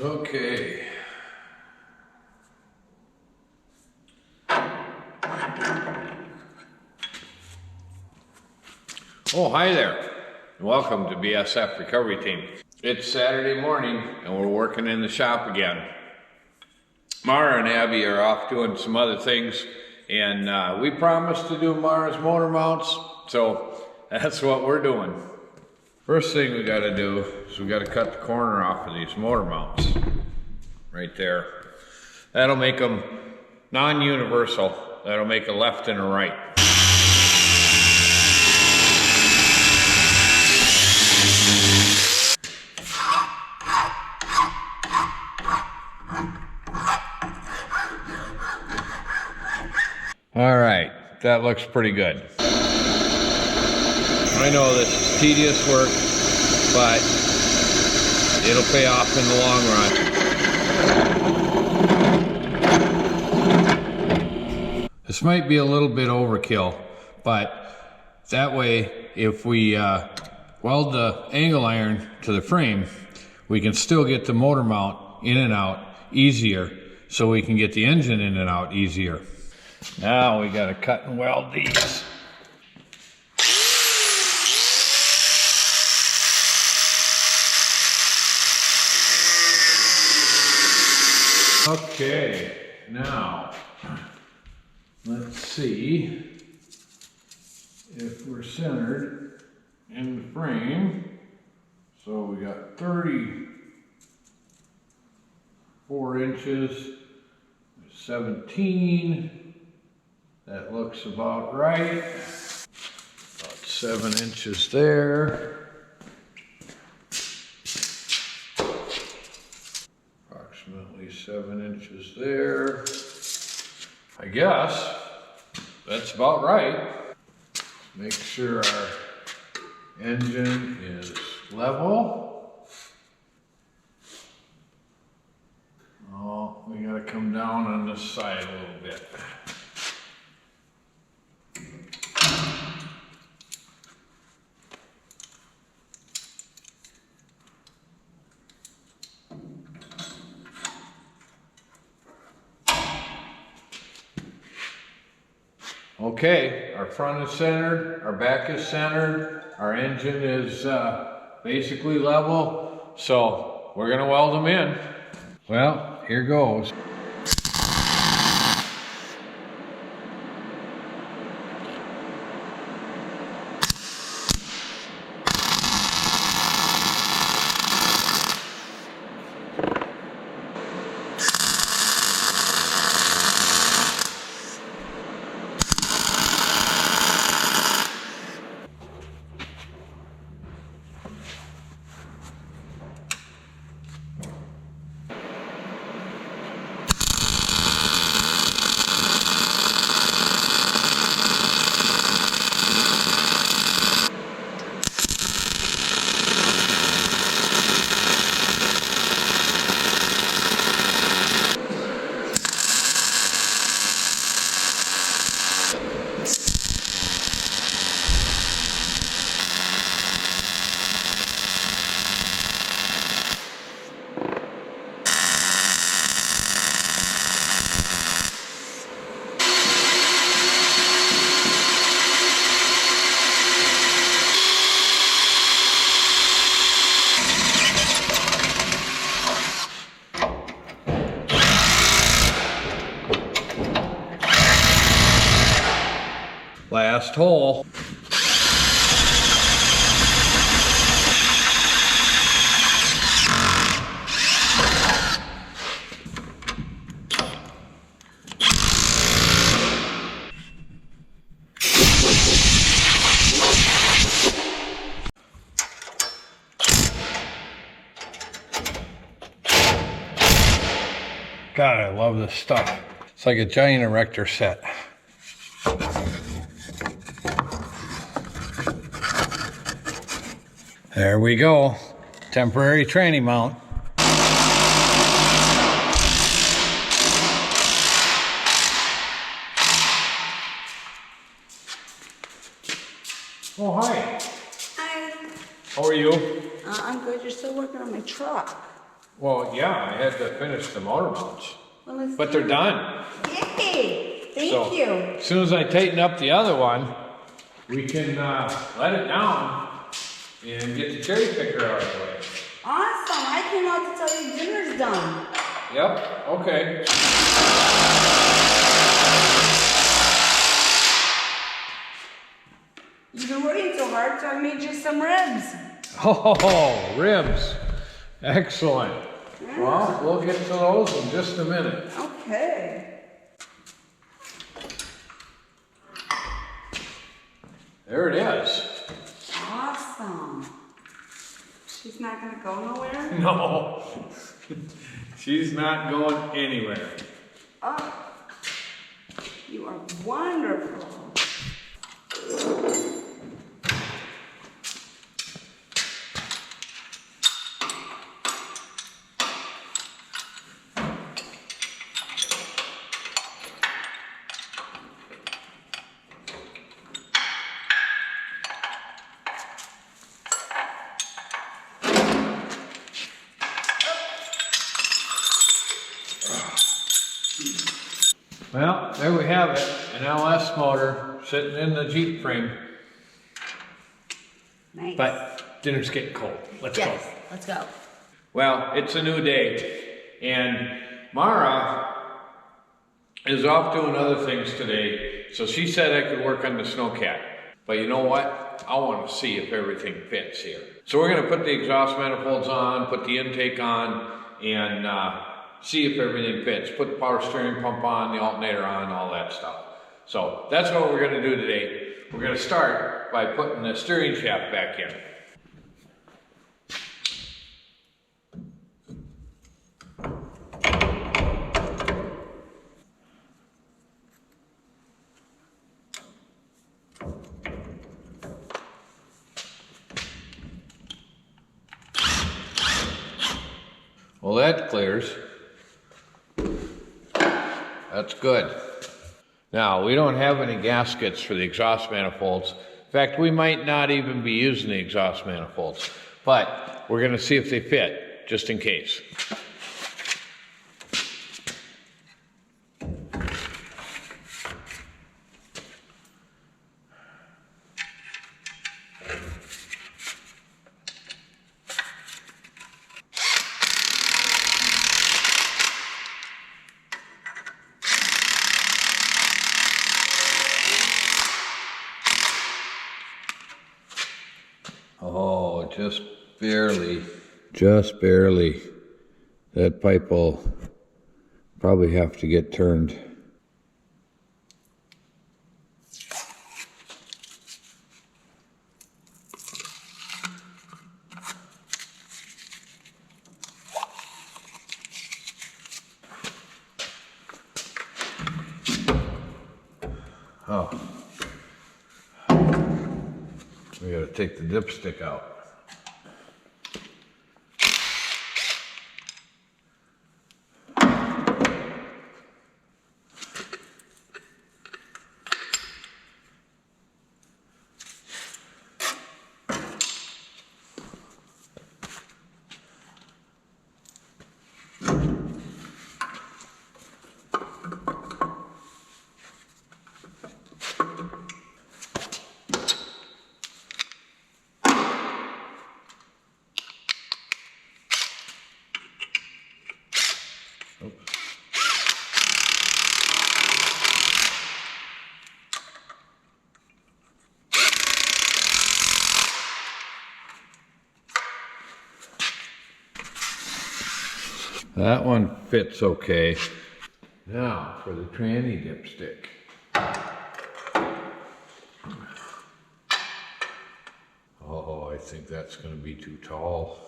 Okay. Oh, hi there. Welcome to BSF Recovery Team. It's Saturday morning and we're working in the shop again. Mara and Abby are off doing some other things, and we promised to do Mara's motor mounts, so that's what we're doing. First thing we gotta do is we gotta cut the corner off of these motor mounts. Right there. That'll make them non-universal. That'll make a left and a right. All right, that looks pretty good. I know this is tedious work, but it'll pay off in the long run. This might be a little bit overkill, but that way, if we weld the angle iron to the frame, we can still get the motor mount in and out easier, so we can get the engine in and out easier. Now we gotta cut and weld these. Okay, now let's see if we're centered in the frame. So we got 34 inches, 17. That looks about right. About 7 inches there. Approximately 7 inches there. I guess that's about right. Make sure our engine is level. Oh, we gotta come down on this side a little bit. Okay, our front is centered, our back is centered, our engine is basically level, so we're gonna weld them in. Well, here goes. Last hole. God, I love this stuff. It's like a giant erector set. There we go. Temporary tranny mount. Oh, hi. Hi. How are you? I'm good. You're still working on my truck. Well, yeah, I had to finish the motor mounts. Well, But they're done. Yay! Thank So, you. as soon as I tighten up the other one, we can let it down and get the cherry picker out of the way. Awesome! I came out to tell you dinner's done. Yep, okay. You've been working so hard, so I made you some ribs. Oh, ribs. Excellent. Well, we'll get to those in just a minute. Okay. There it is. Awesome. She's not gonna go nowhere? No, she's not going anywhere. Oh, you are wonderful. Well, there we have it, an LS motor sitting in the Jeep frame. Nice. But dinner's getting cold. Let's yes, go. let's go. Well, it's a new day, and Mara is off doing other things today, so she said I could work on the Snowcat. But you know what? I want to see if everything fits here. So we're going to put the exhaust manifolds on, put the intake on, and see if everything fits. Put the power steering pump on, the alternator on, all that stuff. So that's what we're going to do today. We're going to start by putting the steering shaft back in. Well, that clears. That's good. Now, we don't have any gaskets for the exhaust manifolds. In fact, we might not even be using the exhaust manifolds, but we're going to see if they fit, just in case. Oh, just barely. Just barely. That pipe will probably have to get turned. Oh. We gotta take the dipstick out. That one fits okay. Now for the tranny dipstick. Oh, I think that's going to be too tall.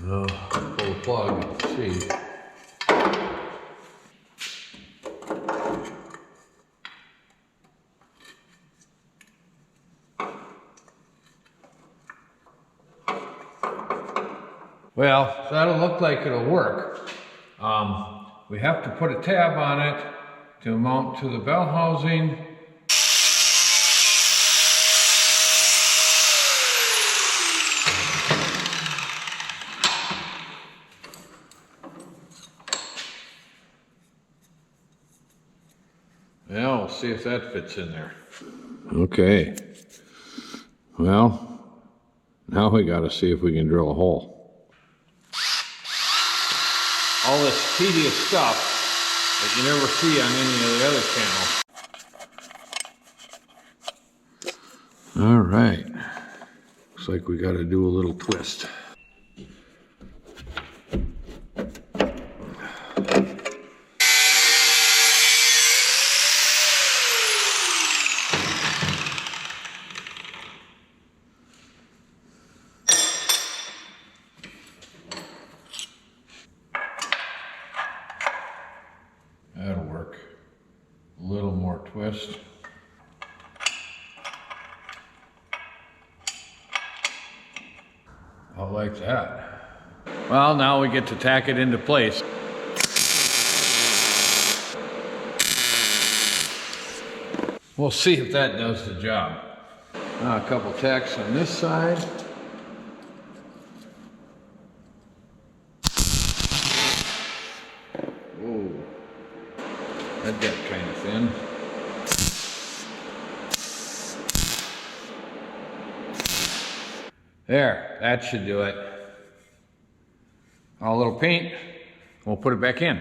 Oh, pull the plug, let's see. Well, that'll look like it'll work. We have to put a tab on it to mount to the bell housing. Well, we'll see if that fits in there. Okay. Well, now we got to see if we can drill a hole. All this tedious stuff that you never see on any of the other channels. All right. Looks like we got to do a little twist. That'll work. A little more twist. I like that. Well, now we get to tack it into place. We'll see if that does the job. Now a couple tacks on this side. Whoa. That got kind of thin. There, that should do it. A little paint, we'll put it back in.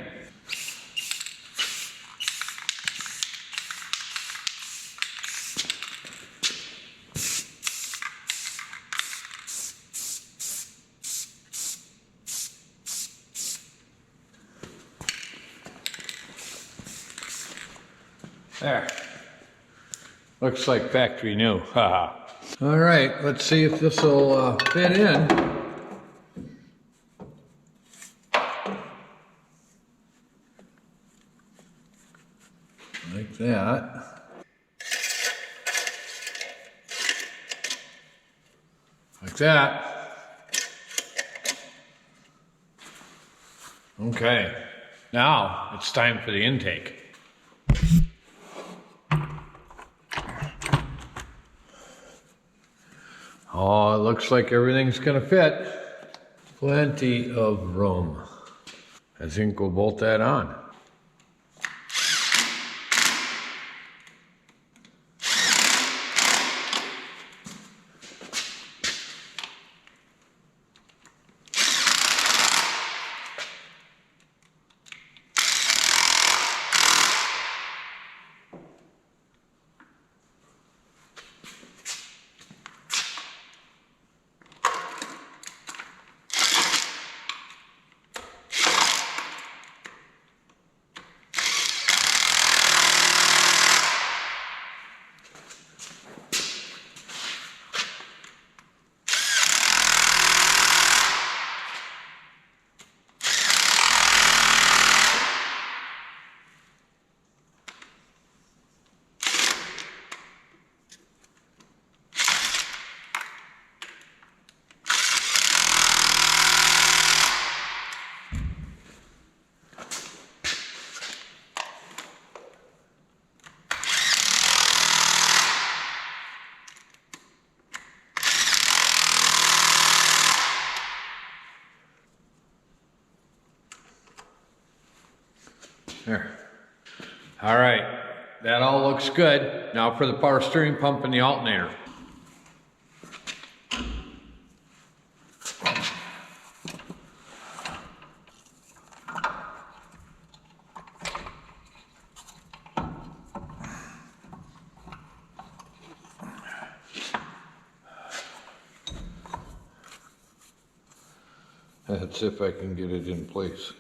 There. Looks like factory new. Haha. All right, let's see if this will fit in. Like that. Like that. Okay. Now it's time for the intake. Oh, it looks like everything's gonna fit. Plenty of room. I think we'll bolt that on. There. All right, that all looks good. Now for the power steering pump and the alternator. Let's see if I can get it in place.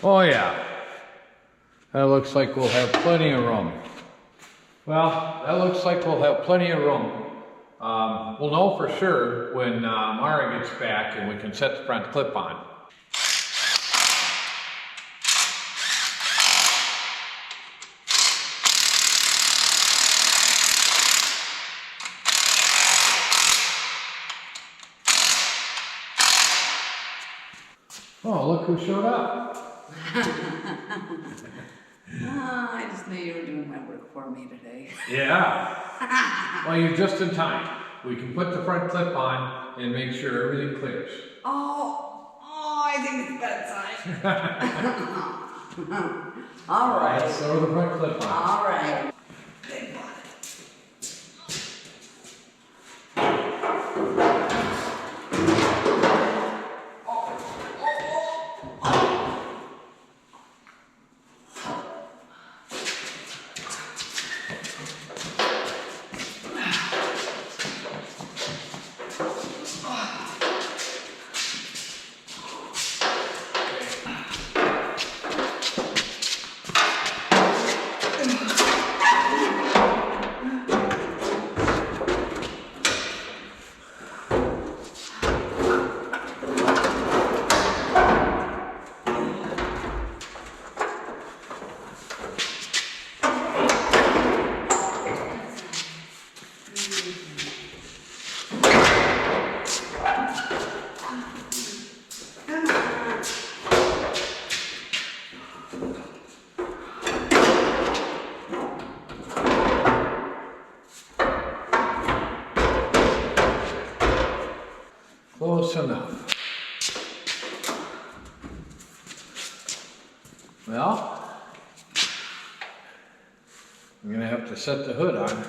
Oh yeah. That looks like we'll have plenty of room. Well, that looks like we'll have plenty of room. We'll know for sure when Mara gets back and we can set the front clip on. Oh, look who showed up. I just knew you were doing my work for me today. Yeah. Well, you're just in time. We can put the front clip on and make sure everything clears. I think it's bedtime. All right. Let's throw the front clip on. All right. Close enough. Well, I'm gonna have to set the hood on.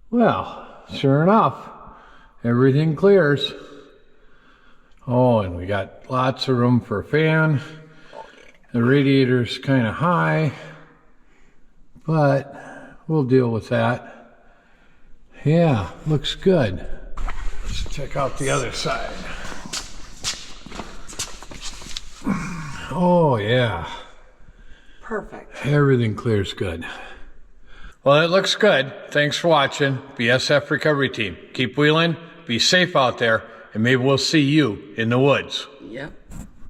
Well, sure enough, everything clears. Oh, and we got lots of room for a fan. The radiator's kind of high, but we'll deal with that. Yeah, looks good. Let's check out the other side. Oh, yeah. Perfect. Everything clears good. Well, it looks good. Thanks for watching. BSF Recovery Team. Keep wheeling, be safe out there, and maybe we'll see you in the woods. Yep.